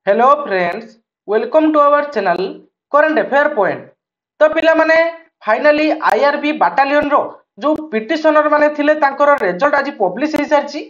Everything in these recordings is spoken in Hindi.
Hello friends, welcome to our channel current affair point. तो पिला माने फाइनली आईआरबी बाटालियन रो जो पिटिशनर माने थिले तांकर रिजल्ट आज पब्लिश हे सारची।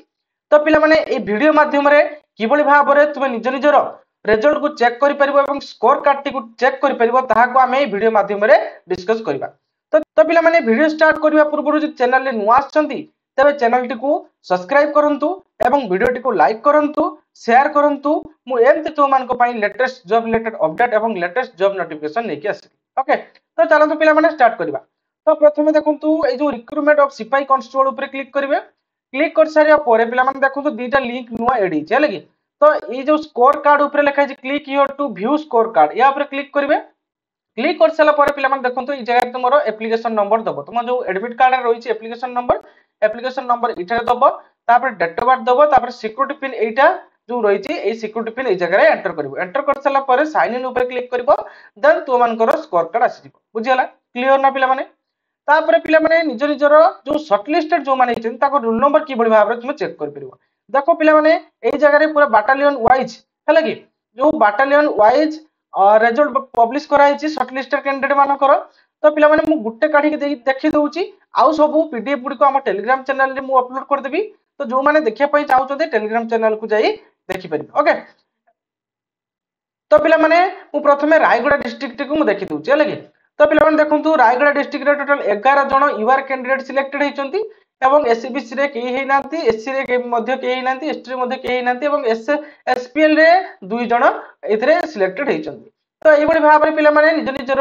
तो पिला माने ए वीडियो माध्यम रे किबोली भाबरे तुमे निज निजर रिजल्ट को चेक करि परिबो एवं स्कोर कार्ड टी को चेक करि परिबो ताहा को आमे ए वीडियो माध्यम रे डिस्कस करबा। तो पिला माने वीडियो स्टार्ट करबा पूर्व जो चैनल रे नुआ आछंती तबे चैनल टी को सब्सक्राइब करंतु एवं वीडियो टी को लाइक करंतु शेयर करंतु। मु एमते तो मान को पाई लेटेस्ट जॉब रिलेटेड अपडेट एवं लेटेस्ट जॉब नोटिफिकेशन लेके आसी। ओके, तो चलंतु पिला माने स्टार्ट करबा। तो प्रथमे देखंतु ए जो रिक्रूटमेंट ऑफ सिपाही कांस्टेबल ऊपर क्लिक करिवे। क्लिक कर सारिया परे पिला माने देखंतु दीटा लिंक नुआ एडी छै लगी। तो ए जो स्कोर कार्ड ऊपर लिखा है click here to view score card या ऊपर क्लिक करिवे। क्लिक कर साला परे पिला माने देखंतु ए जगह तुमरो एप्लीकेशन नंबर दबो। तुम जो एडमिट कार्ड रे रहिछि एप्लीकेशन नंबर इठारे दबो, तापर डेट ऑफ बर्थ दबो, तापर सिक्योरिटी पिन एटा जो रहिछि ए सिक्योरिटी पिन ए जगह रे एंटर करिवो। एंटर कर साला परे साइन इन ऊपर क्लिक करिवो, देन तुम मानकर स्कोर कार्ड आसी जिवो। बुझियला क्लियर ना पिला माने? तापर पिला माने निज निजर जो शॉर्टलिस्टेड जो माने हिचन ताको रोल नंबर की बडी भाबरे तुम चेक कर परिवो। देखो पिला माने ए जगह रे पूरा बाटालियन वाइज हैला कि जो बाटालियन वाइज रिजल्ट पब्लिश करा हिची शॉर्टलिस्टेड कैंडिडेट मानकर। तो पिला माने मु गुट्टे काढी के देखि दउची आउ सब पीडीएफ गुडी को हम टेलीग्राम चैनल रे मु अपलोड कर देबी। तो जो माने देखिया पई चाहउछते टेलीग्राम चैनल को जाई देखि परिबे। ओके, तो पिला माने मु प्रथमे रायगढ़ डिस्ट्रिक्ट को मु देखि दउची हैला कि। तो पिला माने देखंतु रायगढ़ डिस्ट्रिक्ट रे टोटल 11 जण यूआर कैंडिडेट सिलेक्टेड हिचंती एवं एससीबीसी रे केही हे नांती, एससी रे के मध्य केही हे नांती, एसटी रे मध्य केही हे नांती एवं एसपीएल रे 2 जण एथरे सिलेक्टेड हिचंती। तो एई बडी भाबरे पिला माने निज निजर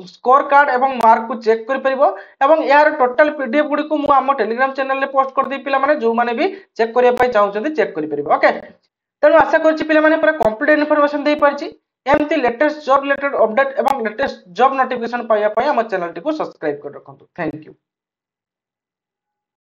स्कोर कार्ड एवं मार्क को चेक करि परिबो एवं यार टोटल पीडीएफ गुडी को मु हम टेलीग्राम चैनल रे पोस्ट कर दी। पिला माने जो माने भी चेक करिया पई चाहउछंती चेक करि परिबो। ओके, तेणु आशा करछि पिला माने पूरा कंप्लीट इन्फॉर्मेशन दे पारछि। एमती लेटेस्ट जॉब रिलेटेड अपडेट एवं लेटेस्ट जॉब नोटिफिकेशन पाइया पई हम चैनल टी को सब्सक्राइब कर रखंतु। Thank you.